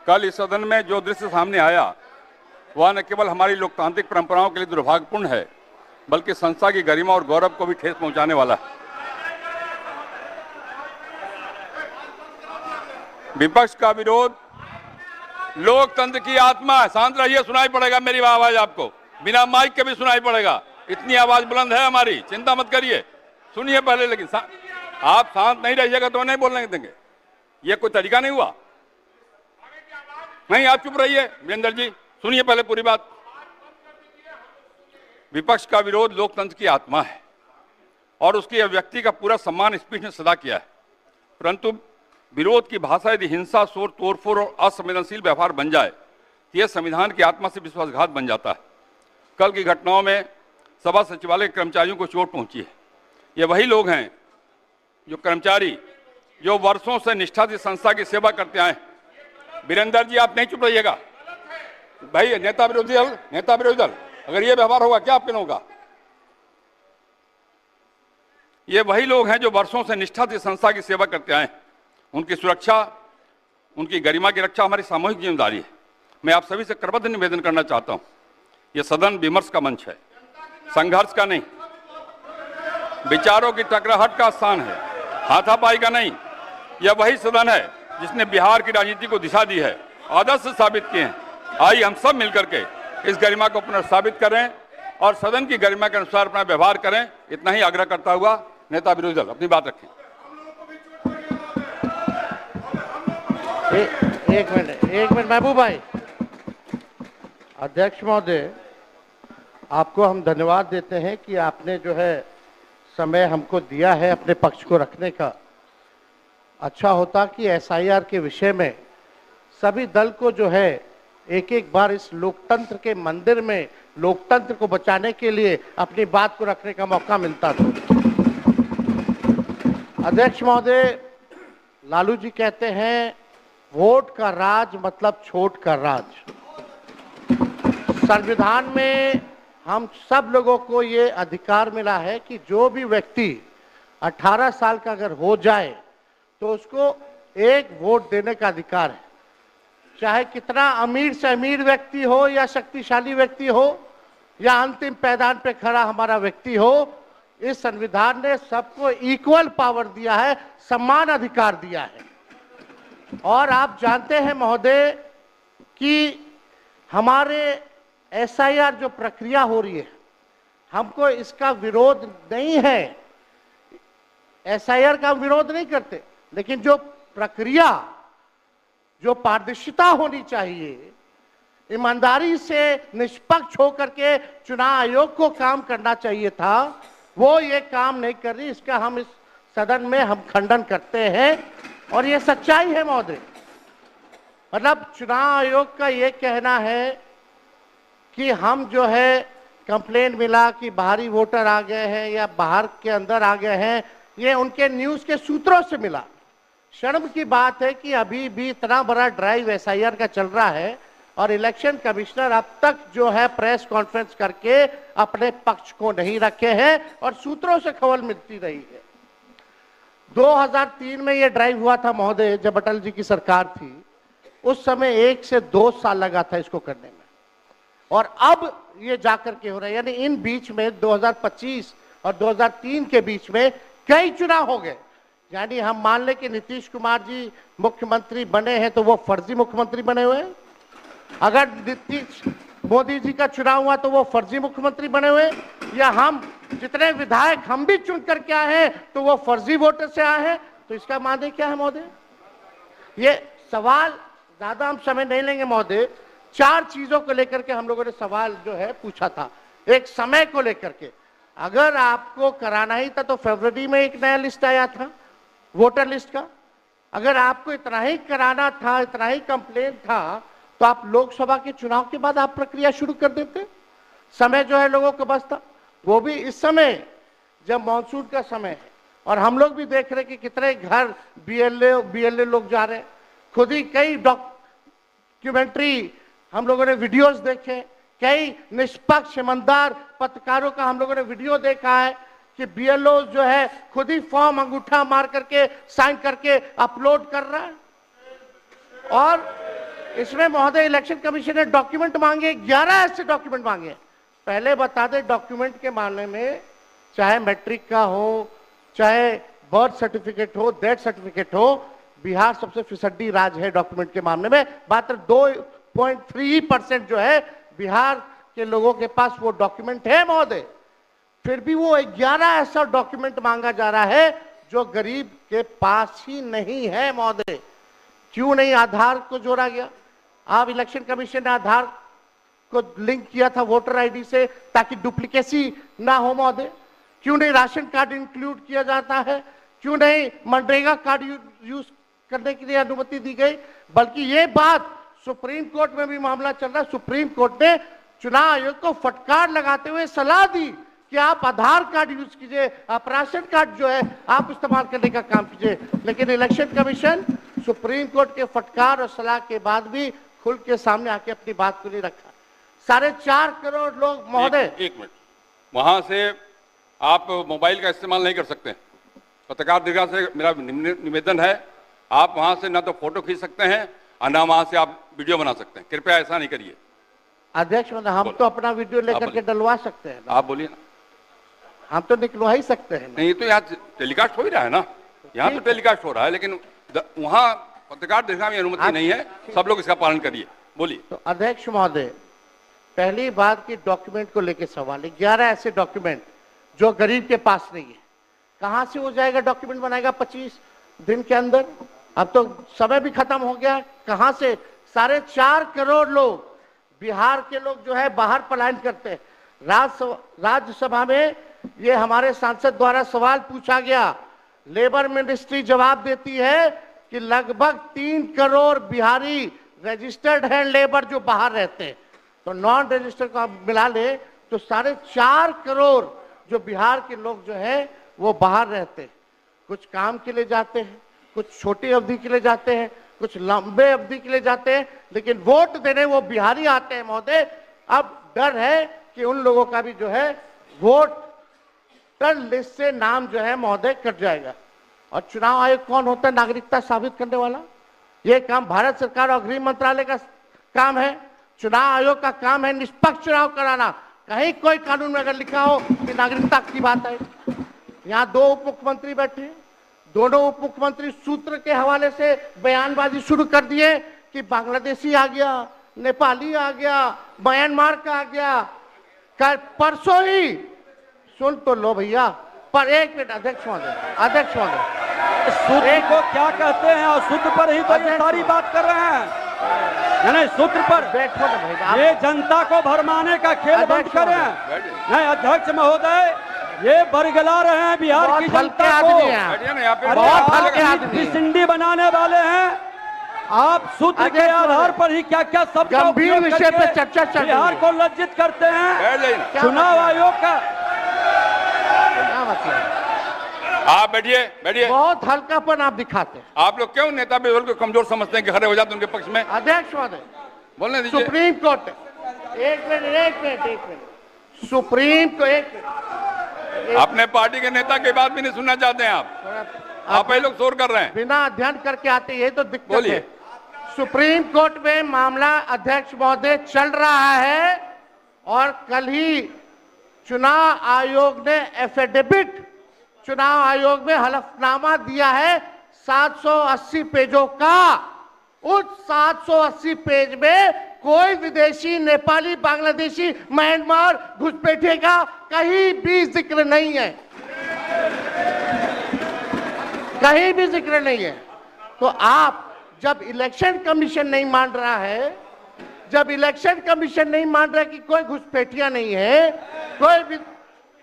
कल इस सदन में जो दृश्य सामने आया वह न केवल हमारी लोकतांत्रिक परंपराओं के लिए दुर्भाग्यपूर्ण है, बल्कि संस्था की गरिमा और गौरव को भी ठेस पहुंचाने वाला है। विपक्ष का विरोध लोकतंत्र की आत्मा है। शांत रहिए, सुनाई पड़ेगा मेरी आवाज आपको, बिना माइक के भी सुनाई पड़ेगा, इतनी आवाज बुलंद है हमारी, चिंता मत करिए, सुनिए पहले। लेकिन आप शांत नहीं रहिएगा तो नहीं बोलने देंगे, ये कोई तरीका नहीं हुआ। नहीं, आप चुप रहिए वीरेंद्र जी, सुनिए पहले पूरी बात। विपक्ष का विरोध लोकतंत्र की आत्मा है और उसकी अभिव्यक्ति का पूरा सम्मान स्पीच ने सदा किया है, परंतु विरोध की भाषा यदि हिंसा, शोर, तोड़फोड़ और असंवेदनशील व्यवहार बन जाए तो यह संविधान की आत्मा से विश्वासघात बन जाता है। कल की घटनाओं में सभा सचिवालय के कर्मचारियों को चोट पहुंची है। ये वही लोग हैं जो कर्मचारी जो वर्षों से निष्ठा से संस्था की सेवा करते आए। वीरेंद्र जी, आप नहीं चुप रहिएगा भाई। नेता विरोधी दल, अगर ये व्यवहार होगा क्या आपके लोगों का? ये वही लोग हैं जो वर्षों से निष्ठा से संस्था की सेवा करते आए। उनकी सुरक्षा, उनकी गरिमा की रक्षा हमारी सामूहिक जिम्मेदारी है। मैं आप सभी से करबद्ध निवेदन करना चाहता हूं, यह सदन विमर्श का मंच है, संघर्ष का नहीं, विचारों की टकराहट का स्थान है, हाथापाई का नहीं। यह वही सदन है जिसने बिहार की राजनीति को दिशा दी है, आदर्श साबित किए हैं। आइए हम सब मिलकर के इस गरिमा को पुनर्स्थापित करें और सदन की गरिमा के अनुसार अपना व्यवहार करें। इतना ही आग्रह करता हुआ नेता विरोधी दल अपनी बात रखें। एक मिनट महबूब भाई। अध्यक्ष महोदय, आपको हम धन्यवाद देते हैं कि आपने जो है समय हमको दिया है अपने पक्ष को रखने का। अच्छा होता कि एसआईआर के विषय में सभी दल को जो है एक एक बार इस लोकतंत्र के मंदिर में लोकतंत्र को बचाने के लिए अपनी बात को रखने का मौका मिलता था। अध्यक्ष महोदय, लालू जी कहते हैं वोट का राज मतलब छोट का राज। संविधान में हम सब लोगों को ये अधिकार मिला है कि जो भी व्यक्ति 18 साल का अगर हो जाए तो उसको एक वोट देने का अधिकार है, चाहे कितना अमीर से अमीर व्यक्ति हो या शक्तिशाली व्यक्ति हो या अंतिम पैदान पे खड़ा हमारा व्यक्ति हो। इस संविधान ने सबको इक्वल पावर दिया है, समान अधिकार दिया है। और आप जानते हैं महोदय कि हमारे एसआईआर जो प्रक्रिया हो रही है, हमको इसका विरोध नहीं है, एसआईआर का विरोध नहीं करते, लेकिन जो प्रक्रिया, जो पारदर्शिता होनी चाहिए, ईमानदारी से निष्पक्ष होकर के चुनाव आयोग को काम करना चाहिए था, वो ये काम नहीं कर रही। इसका हम इस सदन में हम खंडन करते हैं और ये सच्चाई है महोदय। मतलब चुनाव आयोग का ये कहना है कि हम जो है कंप्लेंट मिला कि बाहरी वोटर आ गए हैं या बाहर के अंदर आ गए हैं, ये उनके न्यूज़ के सूत्रों से मिला। शर्म की बात है कि अभी भी इतना बड़ा ड्राइव एसआईआर का चल रहा है और इलेक्शन कमिश्नर अब तक जो है प्रेस कॉन्फ्रेंस करके अपने पक्ष को नहीं रखे हैं और सूत्रों से खबर मिलती रही है। 2003 में ये ड्राइव हुआ था महोदय, जब अटल जी की सरकार थी, उस समय 1 से 2 साल लगा था इसको करने में, और अब ये जाकर के हो रहा है। यानी इन बीच में 2025 और 2003 के बीच में कई चुनाव हो गए। यानी हम मान लें कि नीतीश कुमार जी मुख्यमंत्री बने हैं तो वो फर्जी मुख्यमंत्री बने हुए हैं, अगर नीतीश मोदी जी का चुनाव हुआ तो वो फर्जी मुख्यमंत्री बने हुए, या हम जितने विधायक हम भी चुन करके आए हैं तो वो फर्जी वोटर से आए हैं। तो इसका माने क्या है महोदय? ये सवाल ज्यादा हम समय नहीं लेंगे महोदय। 4 चीजों को लेकर के हम लोगों ने सवाल जो है पूछा था। एक, समय को लेकर के, अगर आपको कराना ही था तो फरवरी में एक नया लिस्ट आया था वोटर लिस्ट का। अगर आपको इतना ही कराना था, इतना ही कंप्लेंट था, तो आप लोकसभा के चुनाव के बाद आप प्रक्रिया शुरू कर देते। समय जो है लोगों को बस था, वो भी इस समय जब मानसून का समय है और हम लोग भी देख रहे हैं कि कितने घर बीएलए लोग जा रहे हैं। खुद ही कई डॉक्यूमेंट्री हम लोगों ने वीडियोस देखे, कई निष्पक्ष ईमानदार पत्रकारों का हम लोगों ने वीडियो देखा है कि बीएलओ जो है खुद ही फॉर्म अंगूठा मार करके साइन करके अपलोड कर रहा है। इसमें महोदय इलेक्शन कमीशन ने डॉक्यूमेंट मांगे, 11 ऐसे डॉक्यूमेंट मांगे। पहले बता दें, डॉक्यूमेंट के मामले में चाहे मैट्रिक का हो, चाहे बर्थ सर्टिफिकेट हो, डेथ सर्टिफिकेट हो, बिहार सबसे फिसड्डी राज्य है डॉक्यूमेंट के मामले में। मात्र 2.3% जो है बिहार के लोगों के पास वो डॉक्यूमेंट है महोदय। फिर भी वो 11 ऐसा डॉक्यूमेंट मांगा जा रहा है जो गरीब के पास ही नहीं है महोदय। क्यों नहीं आधार को जोड़ा गया? आप इलेक्शन कमीशन ने आधार को लिंक किया था वोटर आईडी से ताकि डुप्लीकेसी ना हो महोदय। क्यों नहीं राशन कार्ड इंक्लूड किया जाता है? क्यों नहीं मनरेगा कार्ड यूज करने के लिए अनुमति दी गई? बल्कि ये बात सुप्रीम कोर्ट में भी मामला चल रहा है। सुप्रीम कोर्ट ने चुनाव आयोग को फटकार लगाते हुए सलाह दी कि आप आधार कार्ड यूज कीजिए, आप राशन कार्ड जो है आप इस्तेमाल करने का काम कीजिए। लेकिन इलेक्शन कमीशन सुप्रीम कोर्ट के फटकार और सलाह के बाद भी खुल के सामने आके अपनी बात को नहीं रखा। 4.5 करोड़ लोग महोदय। एक मिनट, वहां से आप मोबाइल का इस्तेमाल नहीं कर सकते। पत्रकार दीर्घा से मेरा निवेदन है, आप वहां से ना तो फोटो खींच सकते हैं और ना वहां से आप वीडियो बना सकते हैं। कृपया ऐसा नहीं करिए। अध्यक्ष महोदय, हम तो अपना वीडियो लेकर के डलवा सकते हैं। आप बोलिए ना। हम तो निकलवा ही सकते हैं। नहीं, तो यहाँ टेलीकास्ट हो ही रहा है ना, यहाँ तो टेलीकास्ट हो रहा है, लेकिन वहां पत्रकार दीर्घा में अनुमति नहीं है। सब लोग इसका पालन करिए। बोलिए। तो अध्यक्ष महोदय, पहली बात की डॉक्यूमेंट को लेकर सवाल है। 11 ऐसे डॉक्यूमेंट जो गरीब के पास नहीं है, कहां से हो जाएगा? डॉक्यूमेंट बनाएगा 25 दिन के अंदर? अब तो समय भी खत्म हो गया। कहां से? 4.5 करोड़ लोग बिहार के लोग जो है बाहर पलायन करते हैं। राज्यसभा में ये हमारे सांसद द्वारा सवाल पूछा गया। लेबर मिनिस्ट्री जवाब देती है कि लगभग 3 करोड़ बिहारी रजिस्टर्ड हैं लेबर जो बाहर रहते हैं। तो नॉन रजिस्टर्ड का मिला ले तो 4.5 करोड़ जो बिहार के लोग जो है वो बाहर रहते हैं। कुछ काम के लिए जाते हैं, कुछ छोटी अवधि के लिए जाते हैं, कुछ लंबे अवधि के लिए जाते हैं, लेकिन वोट देने वो बिहारी आते हैं महोदय। अब डर है कि उन लोगों का भी जो है वोटर लिस्ट से नाम जो है महोदय कट जाएगा। और चुनाव आयोग कौन होता है नागरिकता साबित करने वाला? ये काम भारत सरकार और गृह मंत्रालय का काम है। चुनाव आयोग का काम है निष्पक्ष चुनाव कराना। कहीं कोई कानून में अगर लिखा हो कि नागरिकता की बात है। यहाँ 2 उप मुख्यमंत्री बैठे, दोनों उप मुख्यमंत्री सूत्र के हवाले से बयानबाजी शुरू कर दिए कि बांग्लादेशी आ गया, नेपाली आ गया, म्यांमार का आ गया। कल परसों ही सुन तो लो भैया, पर एक मिनट अध्यक्ष महोदय, सूत्र को क्या कहते हैं? और सूत्र पर ही तो ये सारी बात कर रहे हैं। नहीं, सूत्र पर बैठो ना भाई। ये जनता को भरमाने का खेल बंद करें। नहीं अध्यक्ष महोदय, ये बरगला रहे हैं बिहार की जनता को। बहुत हल्के आदमी सिंडी बनाने वाले हैं। आप सूत्र के आधार पर ही क्या क्या सब गंभीर विषय पे चर्चा चल रही है। बिहार को लज्जित करते हैं। चुनाव आयोग का आप बैठिए। बहुत हल्कापन आप दिखाते हैं। आप लोग क्यों नेता विरोध को कमजोर समझते हैं कि खड़े हो जाते हैं उनके पक्ष में? अध्यक्ष महोदय, बोलने दीजिए। सुप्रीम कोर्ट, एक मिनट, सुप्रीम को एक मिनट। अपने पार्टी के नेता की बात भी नहीं सुनना चाहते हैं आप ही लोग शोर कर रहे हैं। बिना अध्ययन करके आते, ये तो दिक्कत बोलिए। है। सुप्रीम कोर्ट में मामला अध्यक्ष महोदय चल रहा है और कल ही चुनाव आयोग ने एफिडेविट, चुनाव आयोग में हलफनामा दिया है 780 पेजों का। उस 780 पेज में कोई विदेशी, नेपाली, बांग्लादेशी, म्यांमार, घुसपैठिए का कहीं भी जिक्र नहीं है, कहीं भी जिक्र नहीं है। तो आप जब इलेक्शन कमीशन नहीं मान रहा है, जब इलेक्शन कमीशन नहीं मान रहा कि कोई घुसपैठिया नहीं है, कोई भी,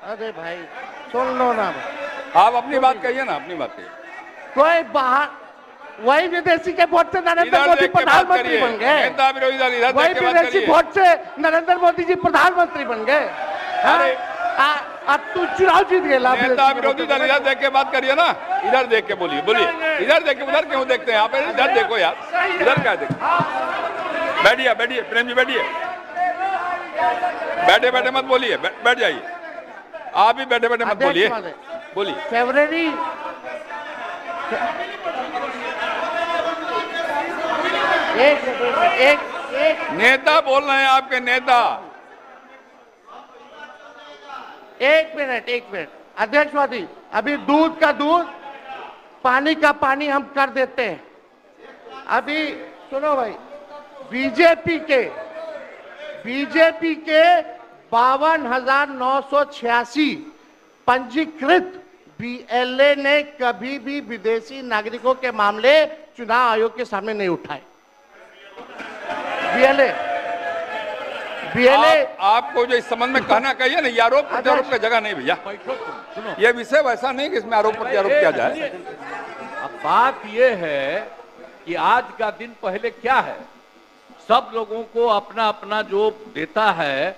अरे भाई सुन लो ना, आप अपनी बात कहिए ना, अपनी बात कहिए। कोई बाहर, वही विदेशी के वोट से नरेंद्र मोदी प्रधानमंत्री बन गए। वही विदेशी वोट से नरेंद्र मोदी जी प्रधानमंत्री बन गए। अरे अब तू चुनाव जीत गए। नेता विरोधी दल इधर देख के बात करिए ना, इधर देख के बोलिए। इधर देख के, उधर क्यों देखते हैं आप? इधर देखो यार, इधर क्या देखो। बैठिए प्रेम जी, बैठे मत बोलिए, बैठ जाइए। आप भी बैठे मत बोलिए। फरवरी एक नेता बोल रहे हैं, आपके नेता। एक मिनट अध्यक्षवादी, अभी दूध का दूध, पानी का पानी हम कर देते हैं। अभी सुनो भाई, बीजेपी के 52,986 पंजीकृत बीएलए ने कभी भी विदेशी नागरिकों के मामले चुनाव आयोग के सामने नहीं उठाए। बीएलए आपको जो इस संबंध में कहना कहिए ना, ये आरोप प्रत्यारोप का जगह नहीं भैया। ये विषय वैसा नहीं कि इसमें आरोप प्रत्यारोप किया जाए। अब बात ये है कि आज का दिन पहले क्या है, सब लोगों को अपना अपना जो देता है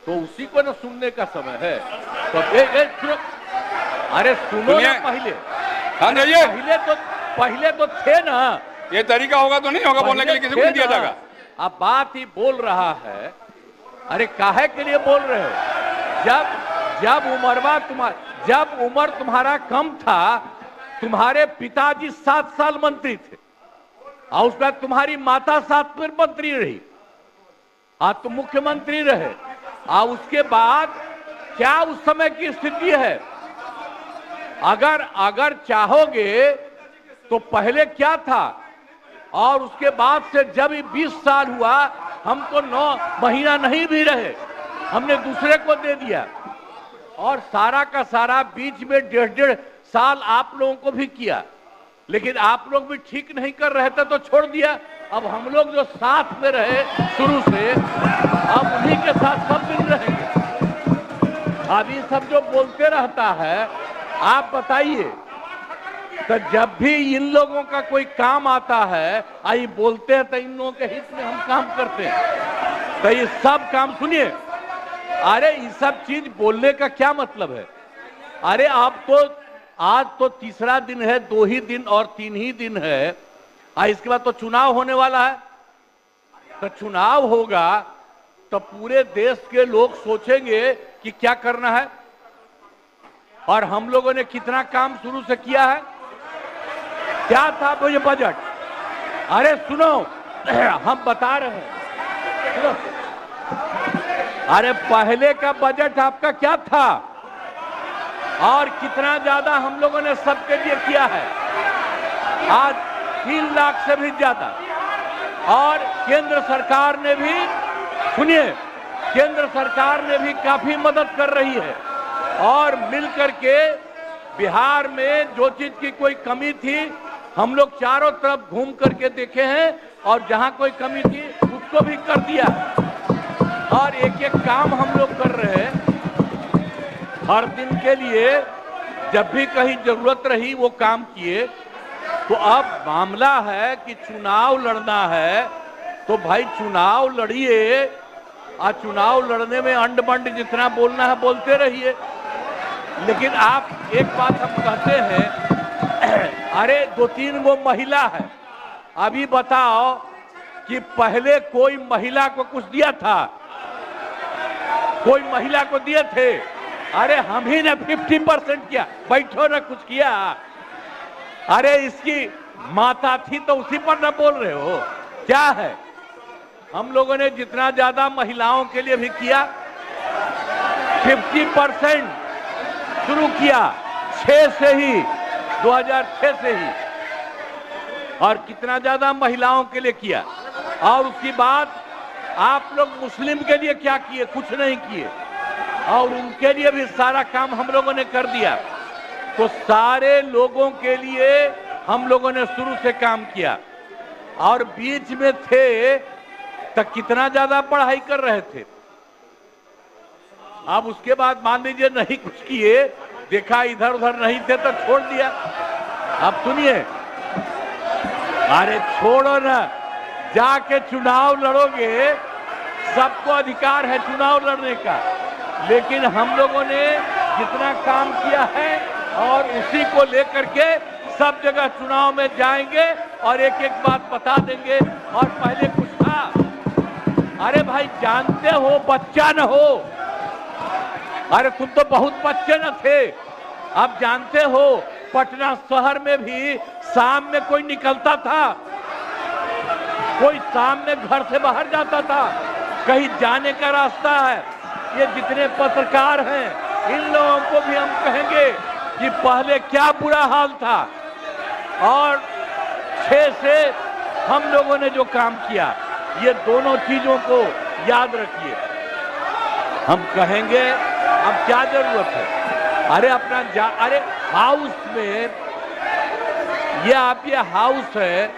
तो उसी को ना सुनने का समय है। तो सुनो, अरे सुनो ना पहले। हाँ जाइए। पहले तो थे ना। ये तरीका होगा तो नहीं होगा बोलने के लिए, किसी को नहीं दिया जाएगा। अब बात ही बोल रहा है। अरे काहे के लिए बोल रहे हो? जब उम्र तुम्हारा कम था, तुम्हारे पिताजी 7 साल मंत्री थे और उसके बाद तुम्हारी माता 7 फिर मंत्री रही, आज तुम मुख्यमंत्री रहे। और उसके बाद क्या उस समय की स्थिति है? अगर चाहोगे तो पहले क्या था और उसके बाद से जब 20 साल हुआ, हम तो 9 महीना नहीं भी रहे, हमने दूसरे को दे दिया। और सारा का सारा बीच में 1.5 साल आप लोगों को भी किया, लेकिन आप लोग भी ठीक नहीं कर रहे थे तो छोड़ दिया। अब हम लोग जो साथ में रहे शुरू से, अब उन्हीं के साथ सब दिन रहेंगे। अब ये सब जो बोलते रहता है, आप बताइए, तो जब भी इन लोगों का कोई काम आता है, आई बोलते हैं तो इन लोगों के हित में हम काम करते हैं। तो ये सब काम सुनिए, अरे ये सब चीज बोलने का क्या मतलब है? अरे आप तो आज तो तीसरा दिन है, 2 ही दिन और 3 ही दिन है, इसके बाद तो चुनाव होने वाला है। तो चुनाव होगा तो पूरे देश के लोग सोचेंगे कि क्या करना है, और हम लोगों ने कितना काम शुरू से किया है। क्या था वो ये बजट? अरे सुनो, हम बता रहे हैं, सुनो। अरे पहले का बजट आपका क्या था और कितना ज्यादा हम लोगों ने सबके लिए किया है? आज 3 लाख से भी ज्यादा। और केंद्र सरकार ने भी, सुनिए, केंद्र सरकार ने भी काफी मदद कर रही है। और मिलकर के बिहार में जो चीज की कोई कमी थी, हम लोग चारों तरफ घूम करके देखे हैं, और जहां कोई कमी थी उसको भी कर दिया। और एक एक काम हम लोग कर रहे हैं हर दिन के लिए। जब भी कहीं जरूरत रही वो काम किए। तो अब मामला है कि चुनाव लड़ना है, तो भाई चुनाव लड़िए, और चुनाव लड़ने में अंड बंड जितना बोलना है बोलते रहिए। लेकिन आप एक बात हम कहते हैं, अरे 2-3 वो महिला है, अभी बताओ कि पहले कोई महिला को कुछ दिया था? कोई महिला को दिए थे? अरे हम ही ने 50% किया। बैठो ना, कुछ किया? अरे इसकी माता थी तो उसी पर ना बोल रहे हो? क्या है? हम लोगों ने जितना ज्यादा महिलाओं के लिए भी किया, 50% शुरू किया 6 से ही, 2006 से ही। और कितना ज्यादा महिलाओं के लिए किया। और उसके बाद आप लोग मुस्लिम के लिए क्या किए? कुछ नहीं किए। और उनके लिए भी सारा काम हम लोगों ने कर दिया। तो सारे लोगों के लिए हम लोगों ने शुरू से काम किया। और बीच में थे तो कितना ज्यादा पढ़ाई कर रहे थे। अब उसके बाद मान लीजिए नहीं कुछ किए, देखा इधर उधर नहीं थे तो छोड़ दिया। अब सुनिए, अरे छोड़ो ना, जाके चुनाव लड़ोगे, सबको अधिकार है चुनाव लड़ने का। लेकिन हम लोगों ने जितना काम किया है और उसी को लेकर के सब जगह चुनाव में जाएंगे और एक एक बात बता देंगे। और पहले कुछ था, अरे भाई जानते हो, बच्चा न हो, अरे तुम तो बहुत बच्चे न थे। अब जानते हो पटना शहर में भी शाम में कोई निकलता था? कोई सामने घर से बाहर जाता था, कहीं जाने का रास्ता है। ये जितने पत्रकार हैं, इन लोगों को भी हम कहेंगे कि पहले क्या बुरा हाल था और 6 से हम लोगों ने जो काम किया, ये दोनों चीजों को याद रखिए। हम कहेंगे अब क्या जरूरत है, अरे अरे हाउस में ये हाउस है,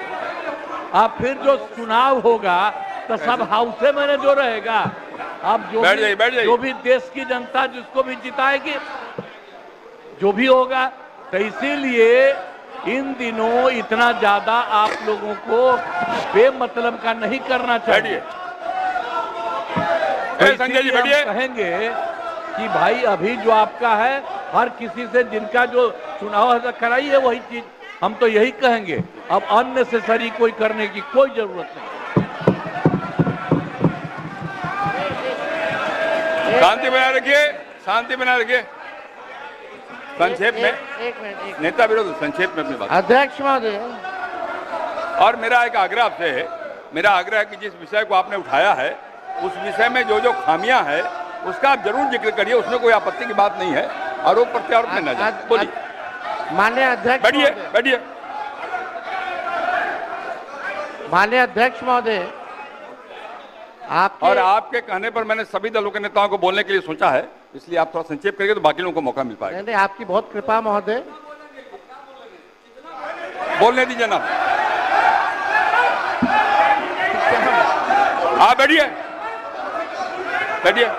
अब फिर जो चुनाव होगा तो सब हाउस में जो रहेगा। अब जो भी देश की जनता जिसको भी जिताएगी, जो भी होगा, तो इसीलिए इन दिनों इतना ज्यादा आप लोगों को बेमतलब का नहीं करना चाहिए। तो संजय जी हम कहेंगे कि भाई अभी जो आपका है, हर किसी से जिनका जो चुनाव कराइए वही चीज, हम तो यही कहेंगे। अब अननेसेसरी कोई करने की कोई जरूरत नहीं। शांति बनाए रखिए, शांति बनाए रखिए। संक्षेप में एक मिनट नेता विरोध, संक्षेप में अपनी बात। अध्यक्ष महोदय, और मेरा एक आग्रह आपसे है, मेरा आग्रह है कि जिस विषय को आपने उठाया है उस विषय में जो जो खामियां है उसका आप जरूर जिक्र करिए, उसमें कोई आपत्ति की बात नहीं है। आरोप प्रत्यारोप में न जाए। बोलिए माननीय अध्यक्ष, बैठिए बैठिए। माननीय अध्यक्ष महोदय, और आपके कहने पर मैंने सभी दलों के नेताओं को बोलने के लिए सोचा है, इसलिए आप थोड़ा संक्षेप करेंगे तो बाकी लोगों को मौका मिल पाएगा। नहीं, आपकी बहुत कृपा महोदय। बोलने दीजिए ना, आप बैठिए बैठिए।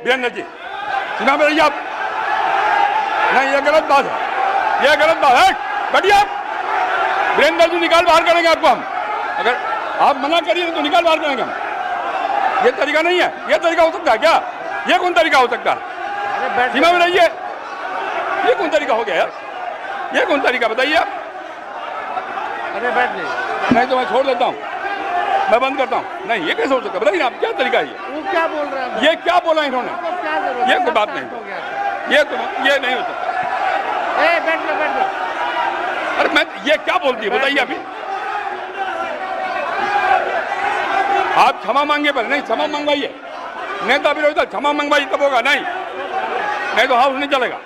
वीरेंद्र जी, सीमा में रहिए आप। नहीं, ये गलत बात है, ये गलत बात है। बैठिए आप। वीरेंद्र जी, निकाल बाहर करेंगे आपको हम। अगर आप मना करिए तो निकाल बाहर करेंगे हम। ये तरीका नहीं है, ये तरीका हो सकता है क्या? ये कौन तरीका हो सकता है? सीमा में रहिए। ये कौन तरीका हो गया यार? ये कौन तरीका बताइए आप? अरे बैठ जाइए। नहीं तो मैं छोड़ देता हूँ, मैं बंद करता हूँ। नहीं, ये कैसे हो सकता है? बताइए आप, क्या तरीका है ये? वो क्या बोल रहे हैं? ये क्या बोला इन्होंने? क्या जरूरत? ये कोई बात नहीं, ये नहीं हो सकता। बैठ लो। अरे मैं, ये क्या बोलती है बताइए अभी? आप क्षमा मांगे पर नहीं, क्षमा मंगवाइए। नेता विरोधी क्षमा मंगवाइए तब होगा, नहीं तो हाउस नहीं चलेगा।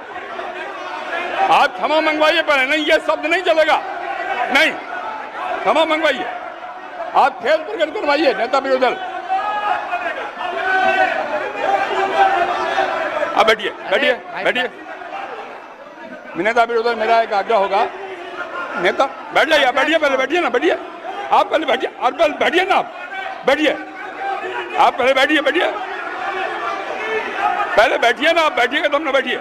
आप क्षमा मंगवाइए पर नहीं, ये शब्द नहीं चलेगा। नहीं, क्षमा मंगवाइए। आप खेल प्रकट करवाइए नेता विरोधी दल। अब बैठिए बैठिए बैठिए। नेता विरोधी दल, मेरा एक आग्रह होगा, नेता बैठ जाइए, बैठिए, पहले बैठिए ना, बैठिए आप, पहले बैठिए, और पहले बैठिए ना आप, बैठिए आप, पहले बैठिए पहले बैठिए ना आप, बैठिएगा तब ना बैठिए।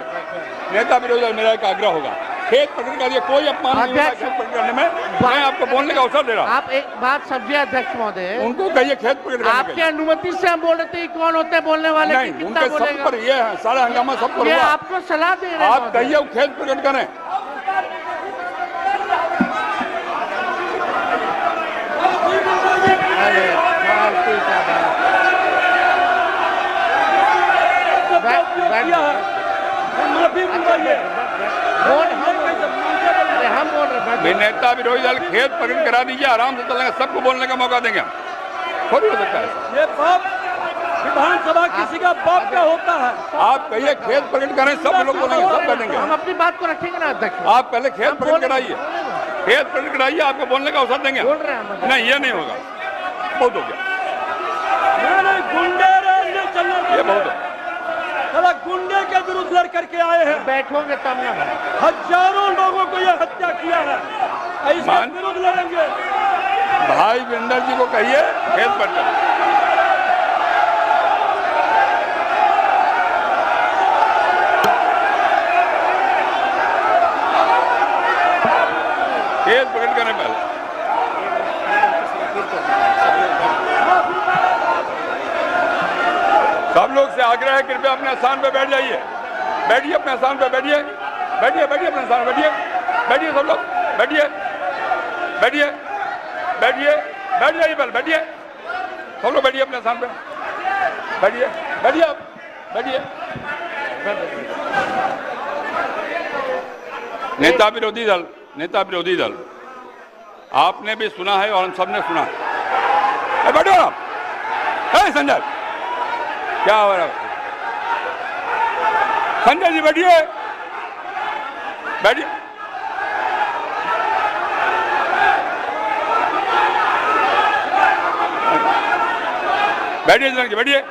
नेता विरोधी दल, मेरा एक आग्रह होगा, खेत प्रकट करिए, कोई अपमान नहीं होगा खेत प्रकट करने में। मैं आपको बोलने का अवसर दे रहा हूँ। आप एक बात समझिए अध्यक्ष महोदय, उनको कहिए खेत प्रकट करने। आपके अनुमति से हम बोल रहे थे, कौन होते हैं बोलने वाले? नहीं, उनके सब पर ये है, सारा हंगामा सब पर हुआ। आपको सलाह दे रहे हैं। आप कहिए खेत प्रकट करें। नेता विरोधी दल खेत प्रकट करा दीजिए, आराम से चलेंगे, सबको बोलने का मौका देंगे हम। थोड़ी हो सकता है ये बाप विधानसभा किसी का बाप का होता है। आप कहिए खेत प्रकट करें, सब लोग बोलेंगे, सब बैठेंगे। हम अपनी बात को रखेंगे ना अध्यक्ष। आप पहले खेत प्रकट कराइए, खेत प्रकट कराइए, आपको बोलने का अवसर देंगे। बोल रहे हैं नहीं, ये नहीं होगा, बहुत हो गया, गुंडे ये बहुत हो। साला गुंडे के विरुद्ध लड़ करके आए हैं। बैठोगे तब ना। हजारों लोगों को यह हत्या किया है, ऐसे विरुद्ध लड़ेंगे। भाई वीरेंद्र जी को कहिए खेत पर चलो। खेत प्रकट करने पहले सब लोग से आग्रह है, कृपया अपने स्थान पर बैठ जाइए। बैठिए अपने स्थान पर, बैठिए बैठिए बैठिए अपने स्थान पर बैठिए, बैठिए सब लोग, बैठिए बैठिए बैठिए, बैठ जाइए पहले, बैठिए सब लोग, बैठिए अपने स्थान पे, बैठिए बैठिए आप, बैठिए। नेता विरोधी दल आपने भी सुना है और हम सब ने सुना है। बैठो आप। संजय क्या हो रहा है? संजय जी बैठिए, बैठिए। बैठिए बैठिए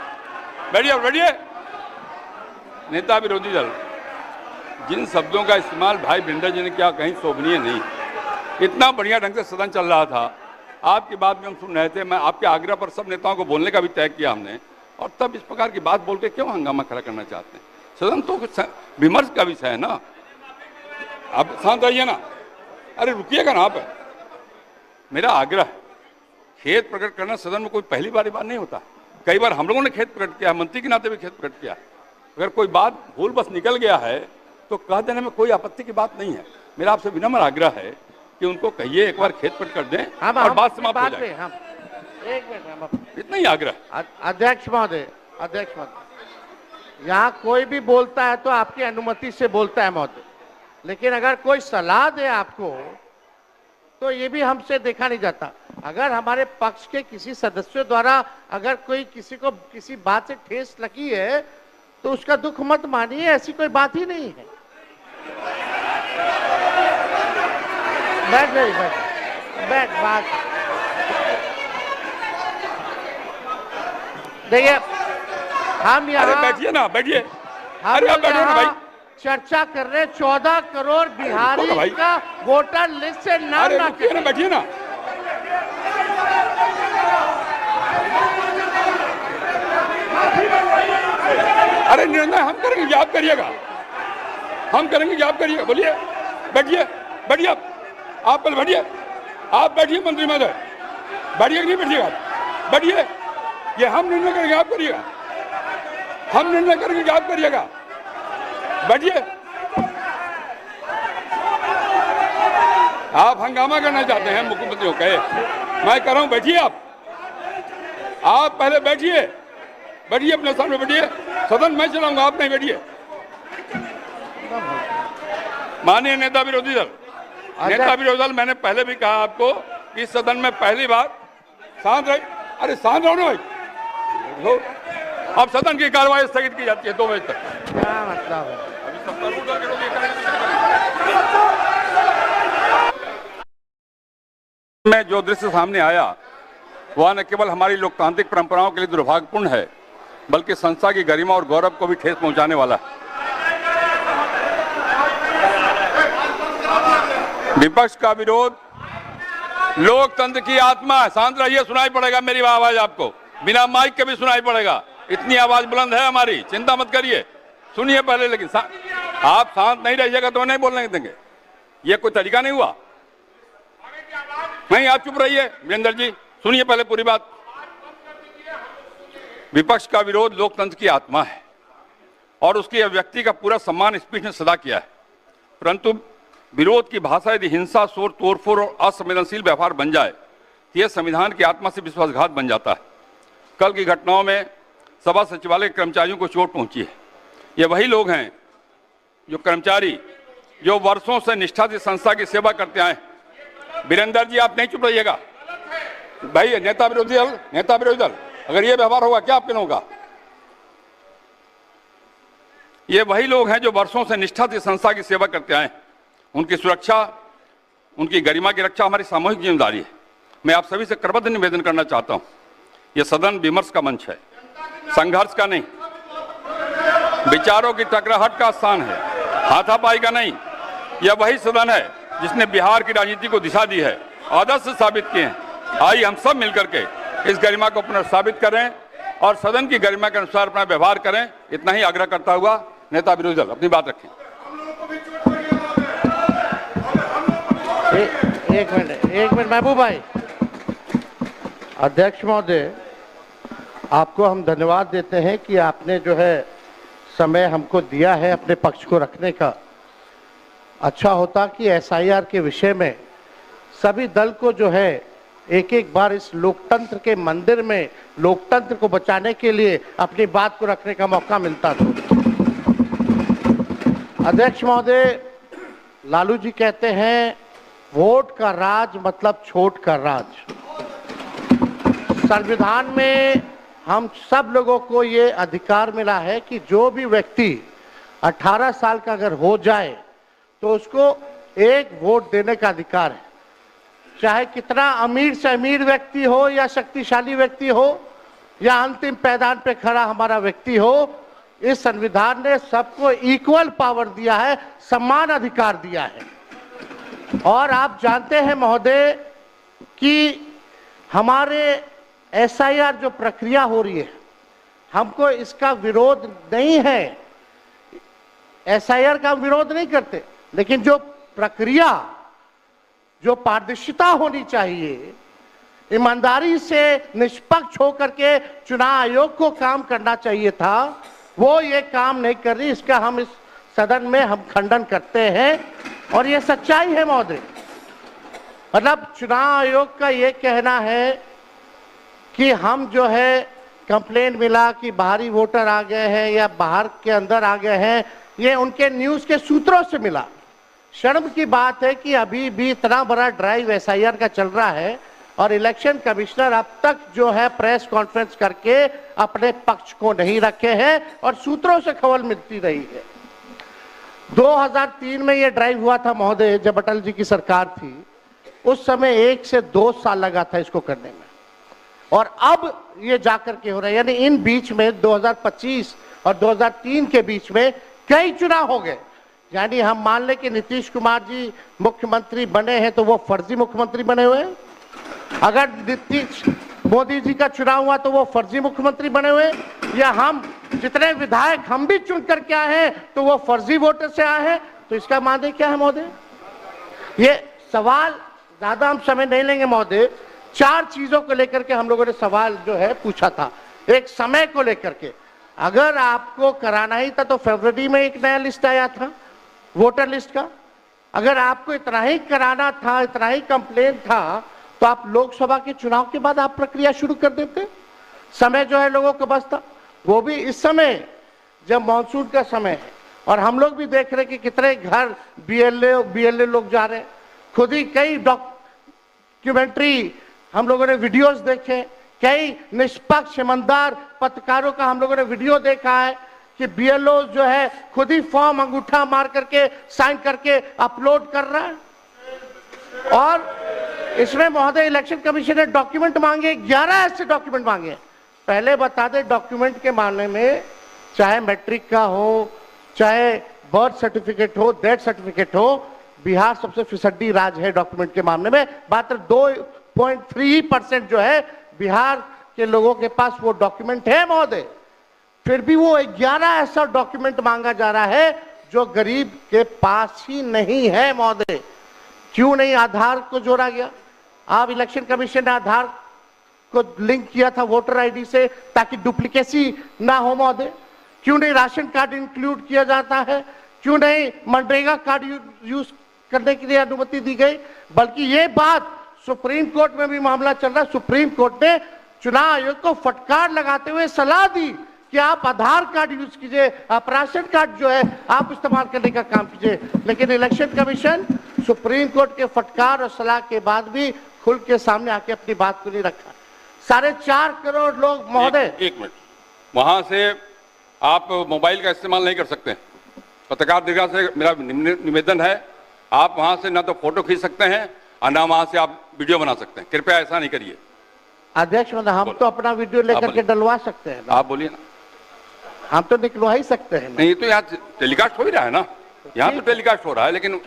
बैठिए बैठिए। नेता विरोधी दल, जिन शब्दों का इस्तेमाल भाई वीरेंद्र जी ने किया कहीं शोभनीय नहीं। इतना बढ़िया ढंग से सदन चल रहा था, आपकी बात भी हम सुन रहे थे। मैं आपके आग्रह पर सब नेताओं को बोलने का भी तय किया हमने, और तब इस प्रकार की बात बोल के क्यों हंगामा खड़ा करना चाहते हैं? सदन तो विमर्श का विषय है ना। आप शांत रहिए ना। अरे रुकिएगा ना आप। मेरा आग्रह, खेद प्रकट करना सदन में कोई पहली बार नहीं होता। कई बार हम लोगों ने खेद प्रकट किया, मंत्री के नाते भी खेद प्रकट किया। अगर कोई बात भूल बस निकल गया है तो कह देने में कोई आपत्ति की बात नहीं है। मेरा आपसे विनम्र आग्रह है कि उनको कहिए एक बार खेद प्रकट कर दें और बात समाप्त हो जाए। एक मिनट, इतना ही आग्रह। अध्यक्ष महोदय, यहाँ कोई भी बोलता है तो आपकी अनुमति से बोलता है महोदय, लेकिन अगर कोई सलाह दे आपको तो ये भी हमसे देखा नहीं जाता। अगर हमारे पक्ष के किसी सदस्यों द्वारा अगर कोई किसी को किसी बात से ठेस लगी है तो उसका दुख मत मानिए, ऐसी कोई बात ही नहीं है। बैठ बात देखिए, हम यहाँ बैठिए ना, बैठिए। अरे आप बैठो ना भाई। चर्चा कर रहे 14 करोड़ बिहारी का वोटर लिस्ट से नाम ना करिए। बैठिए ना। अरे निर्णय हम करेंगे, आप करिएगा। हम करेंगे, आप करिएगा। बोलिए, बैठिए बैठिए। आप पहले बैठिए। आप बैठिए मंत्री महोदय। बैठिए कि नहीं बैठिएगा? बैठिए। ये हम निर्णय करेंगे, आप करिएगा। हम निर्णय करेंगे, आप करिएगा। बैठिए। आप हंगामा करना चाहते हैं मुख्यमंत्री को कहे, मैं कर रहा हूं। बैठिए आप पहले बैठिए। बैठिए, अपने स्थान में बैठिए। सदन मैं चलाऊंगा, आप नहीं। बैठिए। माननीय नेता विरोधी दल, मैंने पहले भी कहा आपको कि इस सदन में पहली बार शांत रहे। अरे शांत रहो ना भाई। अब सदन की कार्रवाई स्थगित की जाती है 2 बजे तक। क्या मतलब है? में जो दृश्य सामने आया वह न केवल हमारी लोकतांत्रिक परंपराओं के लिए दुर्भाग्यपूर्ण है, बल्कि संस्था की गरिमा और गौरव को भी ठेस पहुंचाने वाला है। विपक्ष का विरोध लोकतंत्र की आत्मा है। शांत रहिए, सुनाई पड़ेगा मेरी आवाज आपको, बिना माइक के भी सुनाई पड़ेगा। इतनी आवाज बुलंद है हमारी, चिंता मत करिए। सुनिए पहले, लेकिन आप शांत नहीं रहिएगा तो नहीं बोलने देंगे। ये कोई तरीका नहीं हुआ। नहीं, आप चुप रहिए वीरेंद्र जी, सुनिए पहले पूरी बात। विपक्ष का विरोध लोकतंत्र की आत्मा है और उसकी अभिव्यक्ति का पूरा सम्मान इस पीठ ने सदा किया है। परंतु विरोध की भाषा यदि हिंसा, शोर, तोड़फोड़ और असंवेदनशील व्यवहार बन जाए तो यह संविधान की आत्मा से विश्वासघात बन जाता है। कल की घटनाओं में सभा सचिवालय के कर्मचारियों को चोट पहुंची है। ये वही लोग हैं, जो कर्मचारी जो वर्षों से निष्ठा से संस्था की सेवा करते आए। वीरेंद्र जी, आप नहीं चुप रहिएगा भाई। नेता विरोधी दल, अगर ये व्यवहार होगा क्या आपके लोगों का? ये वही लोग हैं जो वर्षों से निष्ठा से संस्था की सेवा करते आए। उनकी सुरक्षा, उनकी गरिमा की रक्षा हमारी सामूहिक जिम्मेदारी है। मैं आप सभी से करबद्ध निवेदन करना चाहता हूं, यह सदन विमर्श का मंच है, संघर्ष का नहीं। विचारों की टकराहट का स्थान है, हाथापाई का नहीं। यह वही सदन है जिसने बिहार की राजनीति को दिशा दी है, आदर्श साबित किए हैं। आइए हम सब मिलकर के इस गरिमा को पुनर्स्थापित करें और सदन की गरिमा के अनुसार अपना व्यवहार करें। इतना ही आग्रह करता हुआ नेता विरोधी दल अपनी बात रखें। एक मिनट महबूब भाई। अध्यक्ष महोदय, आपको हम धन्यवाद देते हैं कि आपने जो है समय हमको दिया है अपने पक्ष को रखने का। अच्छा होता कि एसआईआर के विषय में सभी दल को जो है एक एक बार इस लोकतंत्र के मंदिर में लोकतंत्र को बचाने के लिए अपनी बात को रखने का मौका मिलता था। अध्यक्ष महोदय, लालू जी कहते हैं वोट का राज मतलब छोट का राज। संविधान में हम सब लोगों को ये अधिकार मिला है कि जो भी व्यक्ति 18 साल का अगर हो जाए तो उसको एक वोट देने का अधिकार है, चाहे कितना अमीर से अमीर व्यक्ति हो या शक्तिशाली व्यक्ति हो या अंतिम पैदान पे खड़ा हमारा व्यक्ति हो। इस संविधान ने सबको इक्वल पावर दिया है, समान अधिकार दिया है। और आप जानते हैं महोदय कि हमारे एसआईआर जो प्रक्रिया हो रही है, हमको इसका विरोध नहीं है, एसआईआर का विरोध नहीं करते, लेकिन जो प्रक्रिया, जो पारदर्शिता होनी चाहिए, ईमानदारी से निष्पक्ष होकर के चुनाव आयोग को काम करना चाहिए था, वो ये काम नहीं कर रही। इसका हम इस सदन में हम खंडन करते हैं और ये सच्चाई है महोदय। मतलब चुनाव आयोग का ये कहना है कि हम जो है कंप्लेंट मिला कि बाहरी वोटर आ गए हैं या बाहर के अंदर आ गए हैं, ये उनके न्यूज के सूत्रों से मिला। शर्म की बात है कि अभी भी इतना बड़ा ड्राइव एसआईआर का चल रहा है और इलेक्शन कमिश्नर अब तक जो है प्रेस कॉन्फ्रेंस करके अपने पक्ष को नहीं रखे हैं और सूत्रों से खबर मिलती रही है। 2003 में ये ड्राइव हुआ था महोदय, जब अटल जी की सरकार थी, उस समय 1 से 2 साल लगा था इसको करने में, और अब ये जाकर के हो रहा है। यानी इन बीच में 2025 और 2003 के बीच में कई चुनाव हो गए। यानी हम मान लें कि नीतीश कुमार जी मुख्यमंत्री बने हैं तो वो फर्जी मुख्यमंत्री बने हुए हैं, अगर नीतीश मोदी जी का चुनाव हुआ तो वो फर्जी मुख्यमंत्री बने हुए, या हम जितने विधायक हम भी चुन करके आए हैं तो वो फर्जी वोटर से आए हैं। तो इसका माने क्या है महोदय? ये सवाल ज्यादा हम समय नहीं लेंगे महोदय। 4 चीजों को लेकर के हम लोगों ने सवाल जो है पूछा था। एक समय को लेकर के, अगर आपको कराना ही था तो फरवरी में एक नया लिस्ट आया था वोटर लिस्ट का। अगर आपको इतना ही कराना था, इतना ही कंप्लेंट था, तो आप लोकसभा के चुनाव के बाद आप प्रक्रिया शुरू कर देते। समय जो है लोगों को बचता, वो भी इस समय जब मानसून का समय है और हम लोग भी देख रहे हैं कि कितने घर बीएलए लोग जा रहे हैं। खुद ही कई डॉक्यूमेंट्री हम लोगों ने वीडियोस देखे, कई निष्पक्ष ईमानदार पत्रकारों का हम लोगों ने वीडियो देखा है कि बीएलओ जो है खुद ही फॉर्म अंगूठा मार करके साइन करके अपलोड कर रहा है। और इसमें महोदय इलेक्शन कमीशन ने डॉक्यूमेंट मांगे, 11 ऐसे डॉक्यूमेंट मांगे। पहले बता दें, डॉक्यूमेंट के मामले में चाहे मैट्रिक का हो, चाहे बर्थ सर्टिफिकेट हो, डेथ सर्टिफिकेट हो, बिहार सबसे फिसड्डी राज्य है डॉक्यूमेंट के मामले में। मात्र 2.3% जो है बिहार के लोगों के पास वो डॉक्यूमेंट है महोदय। फिर भी वो 11 ऐसा डॉक्यूमेंट मांगा जा रहा है जो गरीब के पास ही नहीं है महोदय। क्यों नहीं आधार को जोड़ा गया? आप इलेक्शन कमीशन ने आधार को लिंक किया था वोटर आईडी से ताकि डुप्लीकेसी ना हो महोदय। क्यों नहीं राशन कार्ड इंक्लूड किया जाता है? क्यों नहीं मनरेगा कार्ड यूज करने के लिए अनुमति दी गई? बल्कि ये बात सुप्रीम कोर्ट में भी मामला चल रहा है। सुप्रीम कोर्ट ने चुनाव आयोग को फटकार लगाते हुए सलाह दी कि आप आधार कार्ड यूज कीजिए, आप राशन कार्ड जो है आप इस्तेमाल करने का काम कीजिए। लेकिन इलेक्शन कमीशन सुप्रीम कोर्ट के फटकार और सलाह के बाद भी खुल के सामने आके अपनी बात को नहीं रखा। 4.5 करोड़ लोग महोदय। एक मिनट, वहां से आप मोबाइल का इस्तेमाल नहीं कर सकते। पत्रकार दीर्घा से मेरा निवेदन है, आप वहां से ना तो फोटो खींच सकते हैं और ना वहां से आप वीडियो बना सकते हैं। कृपया ऐसा नहीं करिए। अध्यक्ष महोदय, हम तो अपना वीडियो लेकर के डलवा सकते हैं। आप बोलिए ना। हम तो निकलवा ही सकते हैं। नहीं, तो यहाँ टेलीकास्ट हो ही रहा है ना, यहाँ तो टेलीकास्ट हो रहा है, लेकिन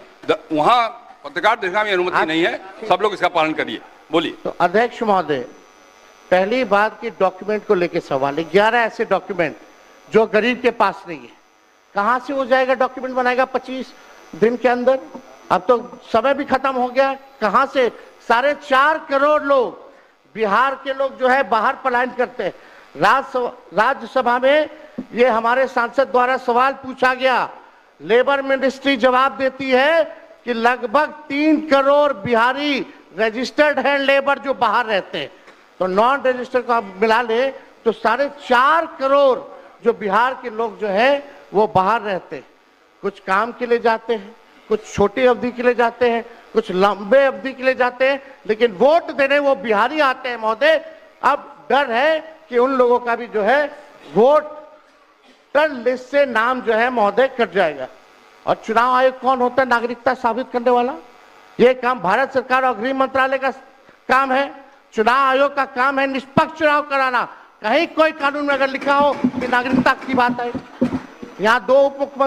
वहाँ पत्रकार दीर्घा में अनुमति नहीं है। सब लोग इसका पालन करिए। बोलिए। तो अध्यक्ष महोदय, पहली बात की डॉक्यूमेंट को लेकर सवाल है। 11 ऐसे डॉक्यूमेंट जो गरीब के पास नहीं है, कहां से हो जाएगा? डॉक्यूमेंट बनाएगा 25 दिन के अंदर? अब तो समय भी खत्म हो गया। कहां से? 4.5 करोड़ लोग बिहार के लोग जो है बाहर पलायन करते हैं। राज्यसभा में ये हमारे सांसद द्वारा सवाल पूछा गया, लेबर मिनिस्ट्री जवाब देती है कि लगभग 3 करोड़ बिहारी रजिस्टर्ड है लेबर जो बाहर रहते हैं। तो नॉन रजिस्टर्ड को आप मिला ले तो 4.5 करोड़ जो बिहार के लोग जो है वो बाहर रहते हैं। कुछ काम के लिए जाते हैं, कुछ छोटी अवधि के लिए जाते हैं, कुछ लंबे अवधि के लिए जाते हैं, लेकिन वोट देने वो बिहारी आते हैं महोदय। अब डर है कि उन लोगों का भी जो है वोटर लिस्ट से नाम जो है महोदय कट जाएगा। और चुनाव आयोग कौन होता है नागरिकता साबित करने वाला? ये काम भारत सरकार और गृह मंत्रालय का काम है। चुनाव आयोग का काम है निष्पक्ष चुनाव कराना। कहीं कोई कानून में अगर लिखा हो कि नागरिकता की बात है, यहाँ 2 उप मुख्यमंत्री